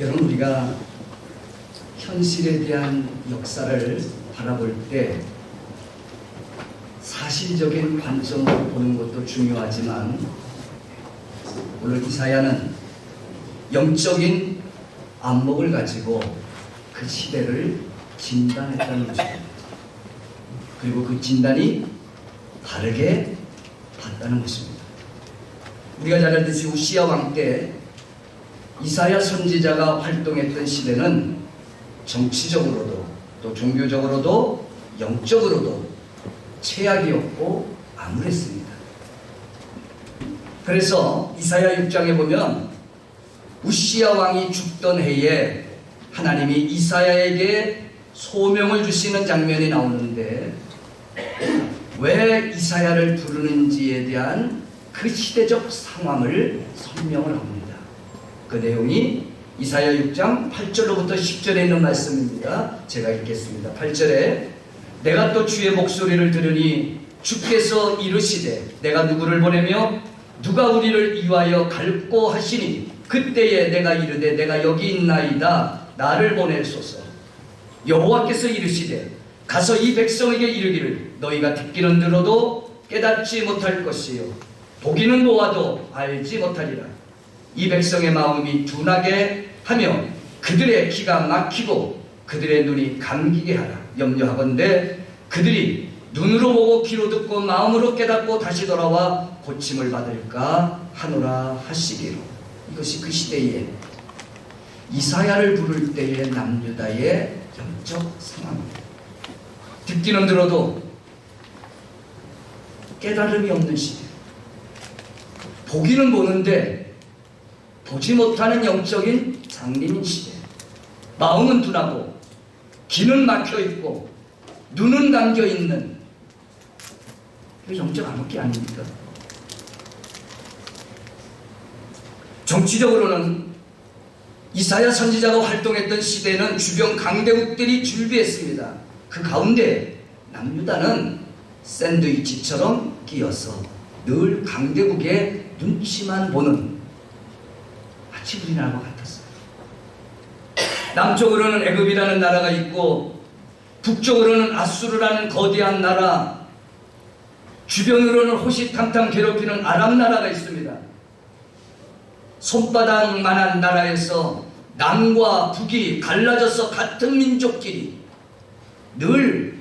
여러분, 우리가 현실에 대한 역사를 바라볼 때 사실적인 관점으로 보는 것도 중요하지만, 오늘 이사야는 영적인 안목을 가지고 그 시대를 진단했다는 것입니다. 그리고 그 진단이 다르게 봤다는 것입니다. 우리가 잘 알듯이 우시야 왕 때 이사야 선지자가 활동했던 시대는 정치적으로도 또 종교적으로도 영적으로도 최악이었고 암울했습니다. 그래서 이사야 6장에 보면 우시야 왕이 죽던 해에 하나님이 이사야에게 소명을 주시는 장면이 나오는데, 왜 이사야를 부르는지에 대한 그 시대적 상황을 설명을 합니다. 그 내용이 이사야 6장 8절로부터 10절에 있는 말씀입니다. 제가 읽겠습니다. 8절에 내가 또 주의 목소리를 들으니 주께서 이르시되 내가 누구를 보내며 누가 우리를 위하여 갈꼬 하시니 그때에 내가 이르되 내가 여기 있나이다 나를 보내소서. 여호와께서 이르시되 가서 이 백성에게 이르기를 너희가 듣기는 들어도 깨닫지 못할 것이요 보기는 보아도 알지 못하리라. 이 백성의 마음이 둔하게 하며 그들의 귀가 막히고 그들의 눈이 감기게 하라. 염려하건대 그들이 눈으로 보고 귀로 듣고 마음으로 깨닫고 다시 돌아와 고침을 받을까 하노라 하시기로. 이것이 그 시대에 이사야를 부를 때의 남유다의 영적 상황입니다. 듣기는 들어도 깨달음이 없는 시대, 보기는 보는데 보지 못하는 영적인 장님인 시대, 마음은 둔하고 귀는 막혀있고 눈은 감겨있는, 이게 영적 암흑기 아닙니까? 정치적으로는 이사야 선지자가 활동했던 시대는 주변 강대국들이 줄비했습니다. 그 가운데 남유다는 샌드위치처럼 끼어서 늘 강대국의 눈치만 보는, 마치 우리나라와 같았어요. 남쪽으로는 애굽이라는 나라가 있고 북쪽으로는 아수르라는 거대한 나라, 주변으로는 호시탐탐 괴롭히는 아랍 나라가 있습니다. 손바닥만한 나라에서 남과 북이 갈라져서 같은 민족끼리 늘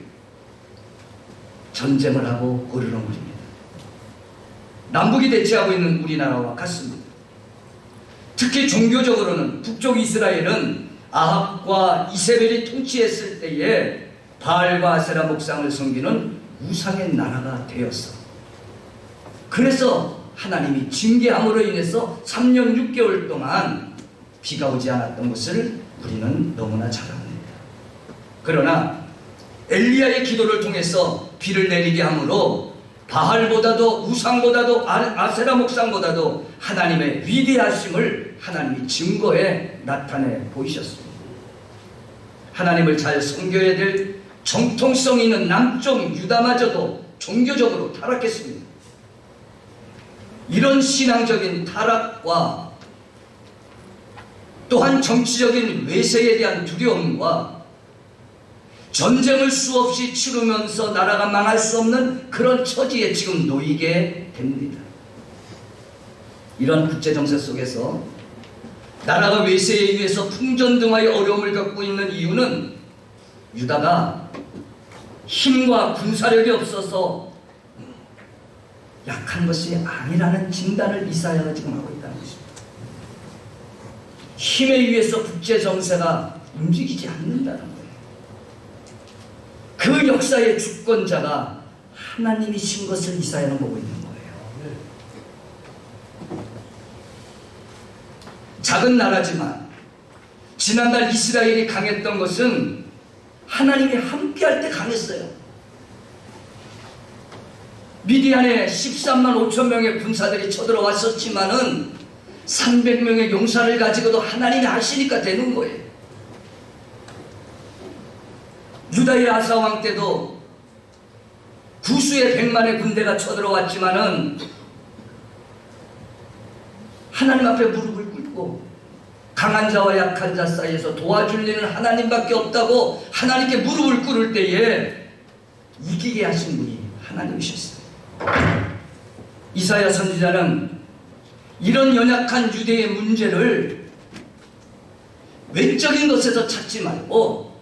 전쟁을 하고 어르렁거립니다. 남북이 대치하고 있는 우리나라와 같습니다. 특히 종교적으로는 북쪽 이스라엘은 아합과 이세벨이 통치했을 때에 바알과 아세라 목상을 섬기는 우상의 나라가 되었어. 그래서 하나님이 징계함으로 인해서 3년 6개월 동안 비가 오지 않았던 것을 우리는 너무나 잘 압니다. 그러나 엘리야의 기도를 통해서 비를 내리게 함으로 바알보다도 우상보다도 아세라 목상보다도 하나님의 위대하심을 하나님이 증거에 나타내 보이셨습니다. 하나님을 잘 섬겨야 될 정통성 있는 남쪽 유다마저도 종교적으로 타락했습니다. 이런 신앙적인 타락과 또한 정치적인 외세에 대한 두려움과 전쟁을 수없이 치르면서 나라가 망할 수 없는 그런 처지에 지금 놓이게 됩니다. 이런 국제정세 속에서 나라가 외세에 의해서 풍전등화의 어려움을 겪고 있는 이유는 유다가 힘과 군사력이 없어서 약한 것이 아니라는 진단을 이사야가 지금 하고 있다는 것입니다. 힘에 의해서 국제정세가 움직이지 않는다는 거예요. 그 역사의 주권자가 하나님이신 것을 이사야는 보고 있는 거예요. 작은 나라지만 지난날 이스라엘이 강했던 것은 하나님이 함께할 때 강했어요. 미디안에 13만 5천 명의 군사들이 쳐들어왔었지만은 300명의 용사를 가지고도 하나님이 하시니까 되는 거예요. 유다의 아사왕 때도 구수의 100만의 군대가 쳐들어왔지만은 하나님 앞에 무릎을 꿇고 강한 자와 약한 자 사이에서 도와줄 리는 하나님밖에 없다고 하나님께 무릎을 꿇을 때에 이기게 하신 분이 하나님이셨어요. 이사야 선지자는 이런 연약한 유대의 문제를 외적인 것에서 찾지 말고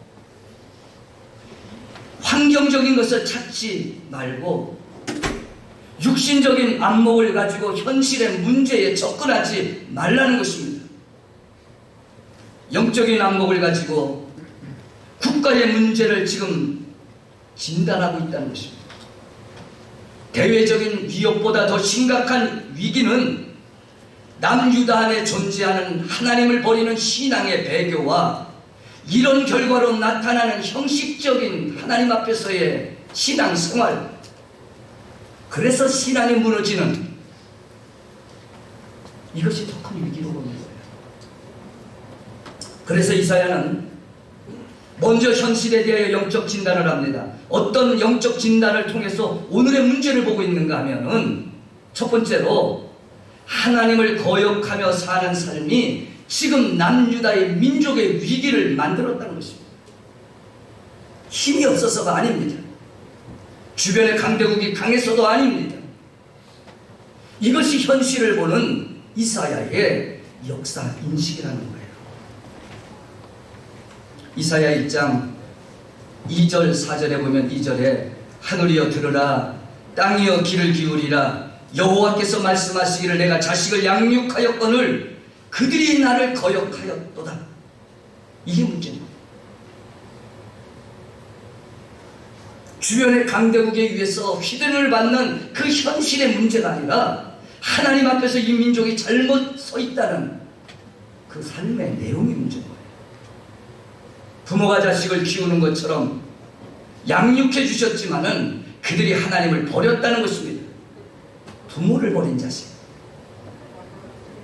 환경적인 것을 찾지 말고 육신적인 안목을 가지고 현실의 문제에 접근하지 말라는 것입니다. 영적인 안목을 가지고 국가의 문제를 지금 진단하고 있다는 것입니다. 대외적인 위협보다 더 심각한 위기는 남유다 안에 존재하는 하나님을 버리는 신앙의 배교와 이런 결과로 나타나는 형식적인 하나님 앞에서의 신앙생활, 그래서 신앙이 무너지는 이것이 더 큰 위기로 보는 거예요. 그래서 이사야는 먼저 현실에 대하여 영적 진단을 합니다. 어떤 영적 진단을 통해서 오늘의 문제를 보고 있는가 하면은 첫 번째로 하나님을 거역하며 사는 삶이 지금 남유다의 민족의 위기를 만들었다는 것입니다. 힘이 없어서가 아닙니다. 주변의 강대국이 강해서도 아닙니다. 이것이 현실을 보는 이사야의 역사 인식이라는 거예요. 이사야 1장 2절 4절에 보면 2절에 하늘이여 들으라 땅이여 귀를 기울이라 여호와께서 말씀하시기를 내가 자식을 양육하였거늘 그들이 나를 거역하였도다. 이게 문제입니다. 주변의 강대국에 의해서 휘둔을 받는 그 현실의 문제가 아니라 하나님 앞에서 이 민족이 잘못 서 있다는 그 삶의 내용이 문제인 거예요. 부모가 자식을 키우는 것처럼 양육해 주셨지만은 그들이 하나님을 버렸다는 것입니다. 부모를 버린 자식.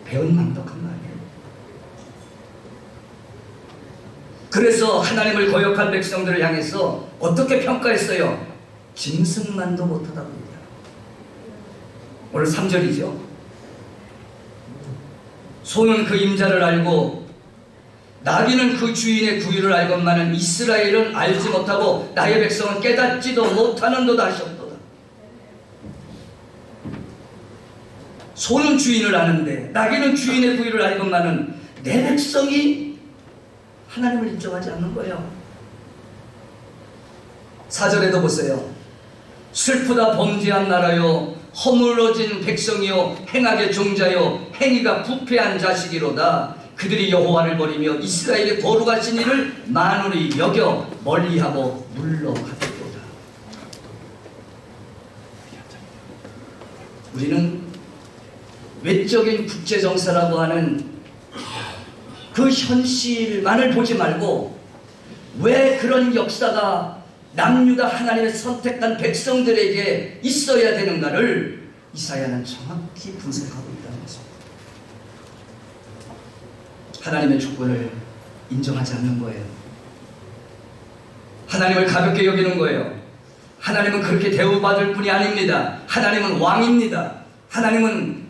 배은망덕한 말이에요. 그래서 하나님을 거역한 백성들을 향해서 어떻게 평가했어요? 짐승만도 못하다고 합니다. 오늘 3절이죠. 소는 그 임자를 알고 나귀는 그 주인의 구유를 알건만은 이스라엘은 알지 못하고 나의 백성은 깨닫지도 못하는도다 하셨도다. 소는 주인을 아는데 나귀는 주인의 구유를 알건만은 내 백성이 하나님을 인정하지 않는 거예요. 4절에도 보세요. 슬프다 범죄한 나라요 허물어진 백성이요 행악의 종자요 행위가 부패한 자식이로다. 그들이 여호와를 버리며 이스라엘의 거룩하신 이를 만홀히 여겨 멀리하고 물러가겠도다. 우리는 외적인 국제정세라고 하는 그 현실만을 보지 말고 왜 그런 역사가 남유다 하나님의 선택한 백성들에게 있어야 되는가를 이사야는 정확히 분석하고 있다는 것입니다. 하나님의 주권을 인정하지 않는 거예요. 하나님을 가볍게 여기는 거예요. 하나님은 그렇게 대우받을 분이 아닙니다. 하나님은 왕입니다. 하나님은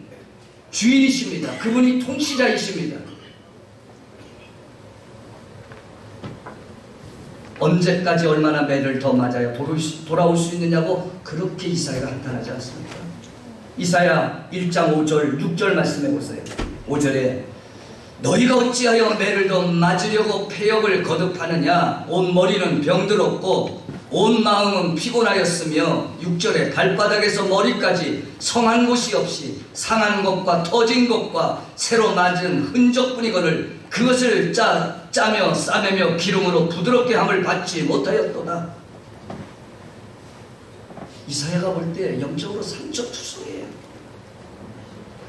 주인이십니다. 그분이 통치자이십니다. 언제까지 얼마나 매를 더 맞아야 돌아올 수 있느냐고 그렇게 이사야가 한탄하지 않습니까? 이사야 1장 5절 6절 말씀해 보세요. 5절에 너희가 어찌하여 매를 더 맞으려고 패역을 거듭하느냐. 온 머리는 병들었고 온 마음은 피곤하였으며 6절에 발바닥에서 머리까지 성한 곳이 없이 상한 것과 터진 것과 새로 맞은 흔적뿐이거늘 그것을 짜며 싸매며 기름으로 부드럽게 함을 받지 못하였도다. 이사야가 볼 때 영적으로 상처투성이에요.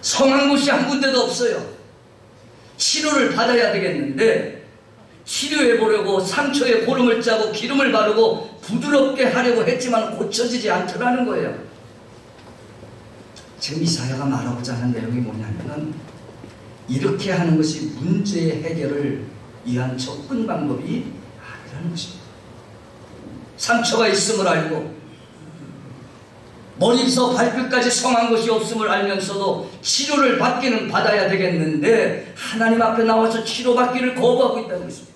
성한 곳이 한 군데도 없어요. 치료를 받아야 되겠는데 치료해 보려고 상처에 고름을 짜고 기름을 바르고 부드럽게 하려고 했지만 고쳐지지 않더라는 거예요. 지금 이사야가 말하고자 하는 내용이 뭐냐면은 이렇게 하는 것이 문제의 해결을 위한 접근 방법이 아니라는 것입니다. 상처가 있음을 알고 머리부터 발끝까지 성한 것이 없음을 알면서도 치료를 받기는 받아야 되겠는데 하나님 앞에 나와서 치료받기를 거부하고 있다는 것입니다.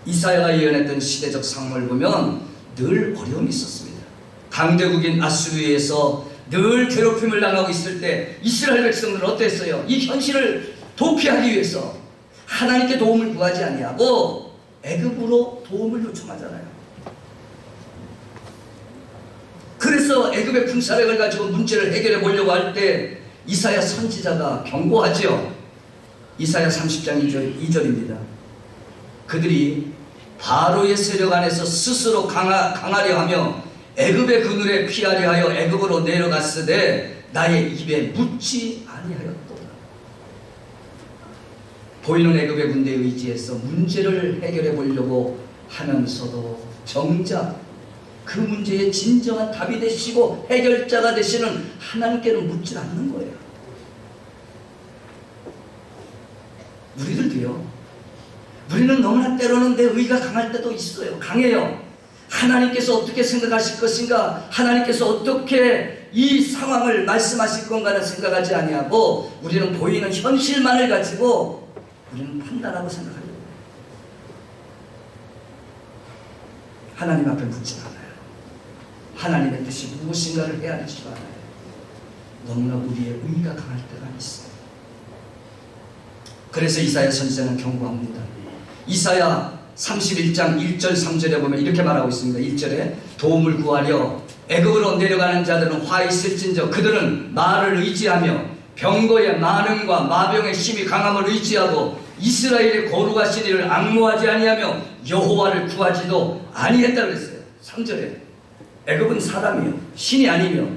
이사야가 예언했던 시대적 상황을 보면 늘 어려움이 있었습니다. 강대국인 아수르에서 늘 괴롭힘을 당하고 있을 때 이스라엘 백성들은 어땠어요? 이 현실을 도피하기 위해서 하나님께 도움을 구하지 아니하고 애굽으로 도움을 요청하잖아요. 그래서 애굽의 군사력을 가지고 문제를 해결해 보려고 할 때 이사야 선지자가 경고하죠. 이사야 30장 2절입니다. 그들이 바로의 세력 안에서 스스로 강하려 하며 애굽의 그늘에 피하려 하여 애굽으로 내려갔으되 나의 입에 묻지 아니하였도다. 보이는 애굽의 군대에 의지해서 문제를 해결해 보려고 하면서도 정작 그 문제의 진정한 답이 되시고 해결자가 되시는 하나님께는 묻지 않는 거예요. 우리들도요. 우리는 너무나 때로는 내 의가 강할 때도 있어요. 강해요. 하나님께서 어떻게 생각하실 것인가, 하나님께서 어떻게 이 상황을 말씀하실 건가를 생각하지 아니하고 우리는 보이는 현실만을 가지고 우리는 판단하고 생각하려고 해요. 하나님 앞에 묻지 않아요. 하나님의 뜻이 무엇인가를 헤아리지도 않아요. 너무나 우리의 의가 강할 때가 있어요. 그래서 이사야 선지자는 경고합니다. 이사야 31장 1절 3절에 보면 이렇게 말하고 있습니다. 1절에 도움을 구하려 애굽으로 내려가는 자들은 화 있을진저 그들은 말을 의지하며 병거의 만능과 마병의 힘이 강함을 의지하고 이스라엘의 거룩하신 이를 앙모하지 아니하며 여호와를 구하지도 아니했다 그랬어요. 3절에 애굽은 사람이요 신이 아니며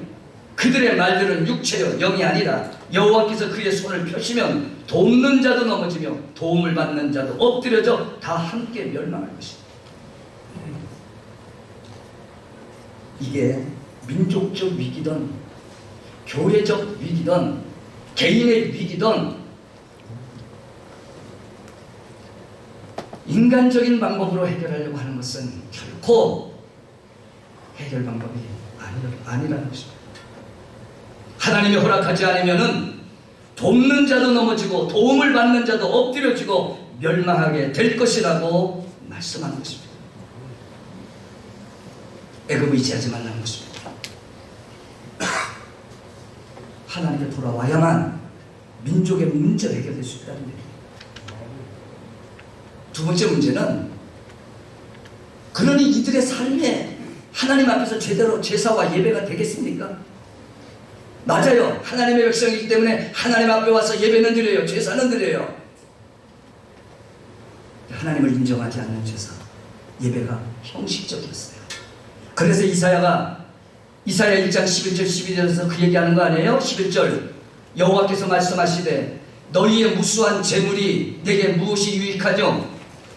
그들의 말들은 육체요 영이 아니라 여호와께서 그의 손을 펴시면 돕는 자도 넘어지며 도움을 받는 자도 엎드려져 다 함께 멸망할 것이다. 이게 민족적 위기든 교회적 위기든 개인의 위기든 인간적인 방법으로 해결하려고 하는 것은 결코 해결 방법이 아니라는 것입니다. 하나님이 허락하지 않으면은 돕는 자도 넘어지고 도움을 받는 자도 엎드려지고 멸망하게 될 것이라고 말씀하는 것입니다. 애굽을 의지하지 말라는 것입니다. 하나님께 돌아와야만 민족의 문제가 해결될 수 있다는 얘기입니다. 두 번째 문제는 그러니 이들의 삶에 하나님 앞에서 제대로 제사와 예배가 되겠습니까? 맞아요. 하나님의 백성이기 때문에 하나님 앞에 와서 예배는 드려요. 제사는 드려요. 하나님을 인정하지 않는 제사, 예배가 형식적이었어요. 그래서 이사야 1장 11절 12절에서 그 얘기하는 거 아니에요? 11절 여호와께서 말씀하시되 너희의 무수한 재물이 내게 무엇이 유익하뇨?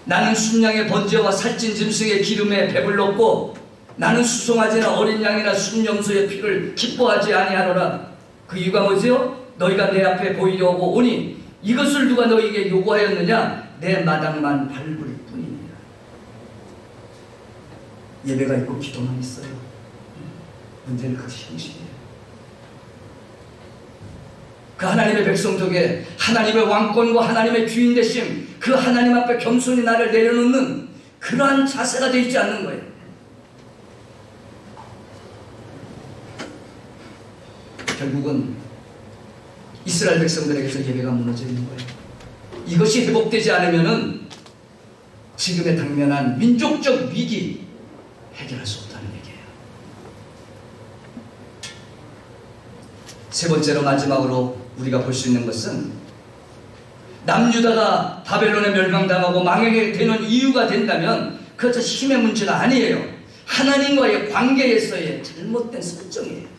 나는 순양의 번제와 살찐 짐승의 기름에 배불렀고 나는 수송아지나 어린 양이나 순염소의 피를 기뻐하지 아니하노라. 그 이유가 뭐지요? 너희가 내 앞에 보이려고 오니 이것을 누가 너희에게 요구하였느냐? 내 마당만 밟을 뿐이니라. 예배가 있고 기도만 있어요. 문제는 그 형식이에요. 그 하나님의 백성족에 하나님의 왕권과 하나님의 주인 되심, 그 하나님 앞에 겸손히 나를 내려놓는 그러한 자세가 되어 있지 않는 거예요. 결국은 이스라엘 백성들에게서 예배가 무너져 있는 거예요. 이것이 회복되지 않으면은 지금의 당면한 민족적 위기 해결할 수 없다는 얘기예요. 세 번째로 마지막으로 우리가 볼 수 있는 것은 남유다가 바벨론에 멸망당하고 망하게 되는 이유가 된다면 그것은 힘의 문제가 아니에요. 하나님과의 관계에서의 잘못된 설정이에요.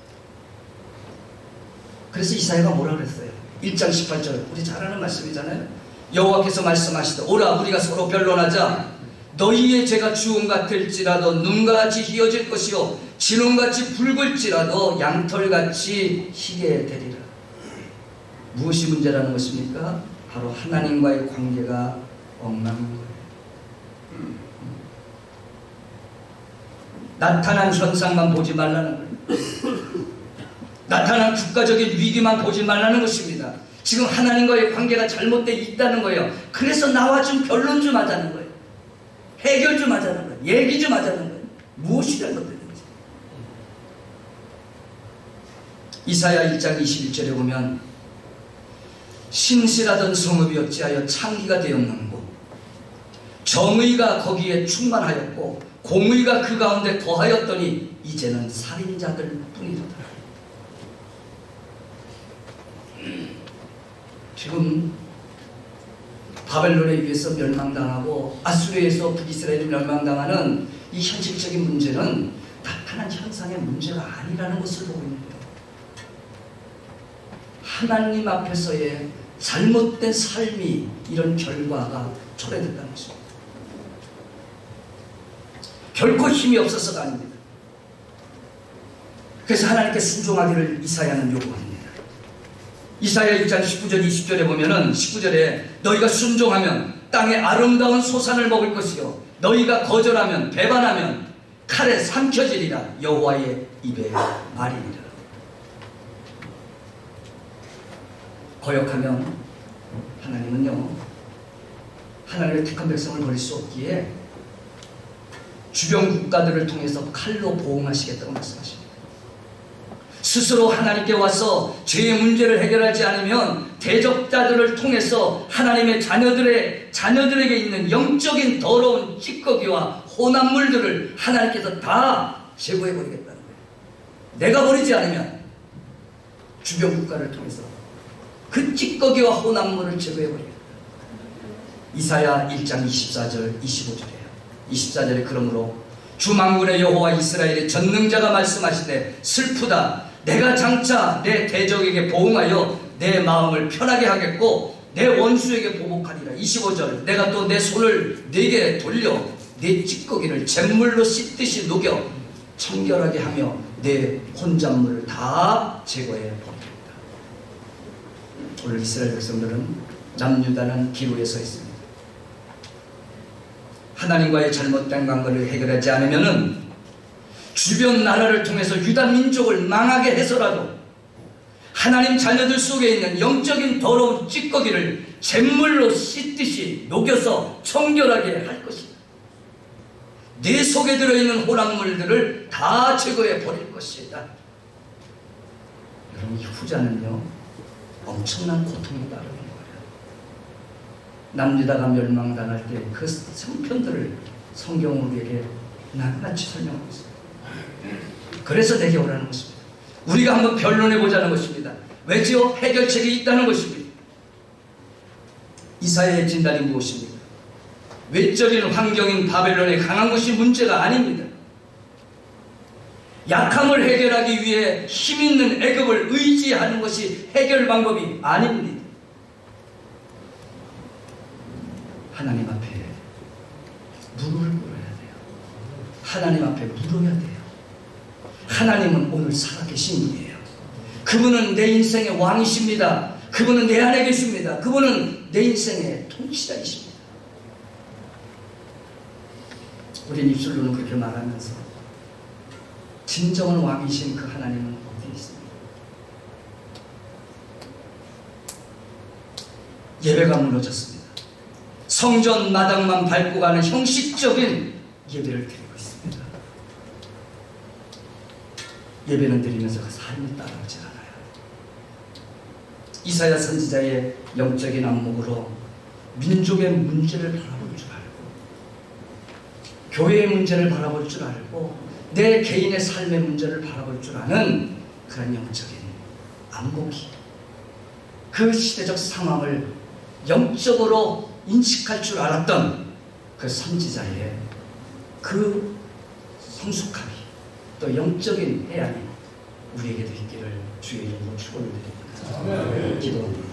그래서 이사야가 뭐라 그랬어요? 1장 18절 우리 잘 아는 말씀이잖아요. 여호와께서 말씀하시되 오라 우리가 서로 변론하자. 너희의 죄가 주홍 같을지라도 눈같이 희어질 것이요 진홍같이 붉을지라도 양털같이 희게 되리라. 무엇이 문제라는 것입니까? 바로 하나님과의 관계가 엉망인 거예요. 나타난 현상만 보지 말라는 거예요. 나타난 국가적인 위기만 보지 말라는 것입니다. 지금 하나님과의 관계가 잘못되어 있다는 거예요. 그래서 나와 좀 변론 좀 하자는 거예요. 해결 좀 하자는 거예요. 얘기 좀 하자는 거예요. 무엇이라는 것들인지. 이사야 1장 21절에 보면 신실하던 성읍이 어찌하여 창기가 되었는고 정의가 거기에 충만하였고 공의가 그 가운데 거하였더니 이제는 살인자들 뿐이로다. 지금 바벨론에 의해서 멸망당하고 아수르에서 북이스라엘이 멸망당하는 이 현실적인 문제는 나타난 현상의 문제가 아니라는 것을 보고 있는 거예요. 하나님 앞에서의 잘못된 삶이 이런 결과가 초래됐다는 것입니다. 결코 힘이 없어서가 아닙니다. 그래서 하나님께 순종하기를 이사야는 요구합니다. 이사야 1장 19절 20절에 보면은 19절에 너희가 순종하면 땅의 아름다운 소산을 먹을 것이요 너희가 거절하면 배반하면 칼에 삼켜지리라 여호와의 입에 말이니라. 거역하면 하나님은요 하나님의 택한 백성을 버릴 수 없기에 주변 국가들을 통해서 칼로 보응하시겠다고 말씀하십니다. 스스로 하나님께 와서 죄의 문제를 해결하지 않으면 대적자들을 통해서 하나님의 자녀들에게 있는 영적인 더러운 찌꺼기와 혼합물들을 하나님께서 다 제거해버리겠다는 거예요. 내가 버리지 않으면 주변 국가를 통해서 그 찌꺼기와 혼합물을 제거해버리겠다. 이사야 1장 24절 25절이에요. 24절에 그러므로 주 만군의 여호와 이스라엘의 전능자가 말씀하시되 슬프다. 내가 장차 내 대적에게 보응하여 내 마음을 편하게 하겠고 내 원수에게 보복하리라. 25절 내가 또 내 손을 네게 돌려 내 찌꺼기를 잿물로 씻듯이 녹여 청결하게 하며 내 혼잣물을 다 제거해 버립니다. 오늘 이스라엘 백성들은 남유다는 기로에 서 있습니다. 하나님과의 잘못된 관계를 해결하지 않으면은 주변 나라를 통해서 유다 민족을 망하게 해서라도 하나님 자녀들 속에 있는 영적인 더러운 찌꺼기를 잿물로 씻듯이 녹여서 청결하게 할 것이다. 내 속에 들어있는 혼합물들을 다 제거해 버릴 것이다. 여러분 이 후자는요 엄청난 고통이 따르는 거예요. 남유다가 멸망당할 때 그 성편들을 성경은 우리에게 낱낱이 설명하고 있습니다. 그래서 내게 오라는 것입니다. 우리가 한번 변론해 보자는 것입니다. 왜지요? 해결책이 있다는 것입니다. 이사야의 진단이 무엇입니까? 외적인 환경인 바벨론의 강한 것이 문제가 아닙니다. 약함을 해결하기 위해 힘있는 애굽을 의지하는 것이 해결 방법이 아닙니다. 하나님 앞에 무릎을 꿇어야 돼요. 하나님 앞에 물어야 돼요. 하나님은 오늘 살아계신 분이에요. 그분은 내 인생의 왕이십니다. 그분은 내 안에 계십니다. 그분은 내 인생의 통치자이십니다. 우린 입술로는 그렇게 말하면서 진정한 왕이신 그 하나님은 어디 있습니까? 예배가 무너졌습니다. 성전 마당만 밟고 가는 형식적인 예배를 드리고 있습니다. 예배는 드리면서 그 삶이 따라오지 않아요. 이사야 선지자의 영적인 안목으로 민족의 문제를 바라볼 줄 알고 교회의 문제를 바라볼 줄 알고 내 개인의 삶의 문제를 바라볼 줄 아는 그런 영적인 안목이 그 시대적 상황을 영적으로 인식할 줄 알았던 그 선지자의 그 성숙함이 또 영적인 해안이 우리에게도 있기를 주의 이름으로 축원을 드립니다. 기도합니다.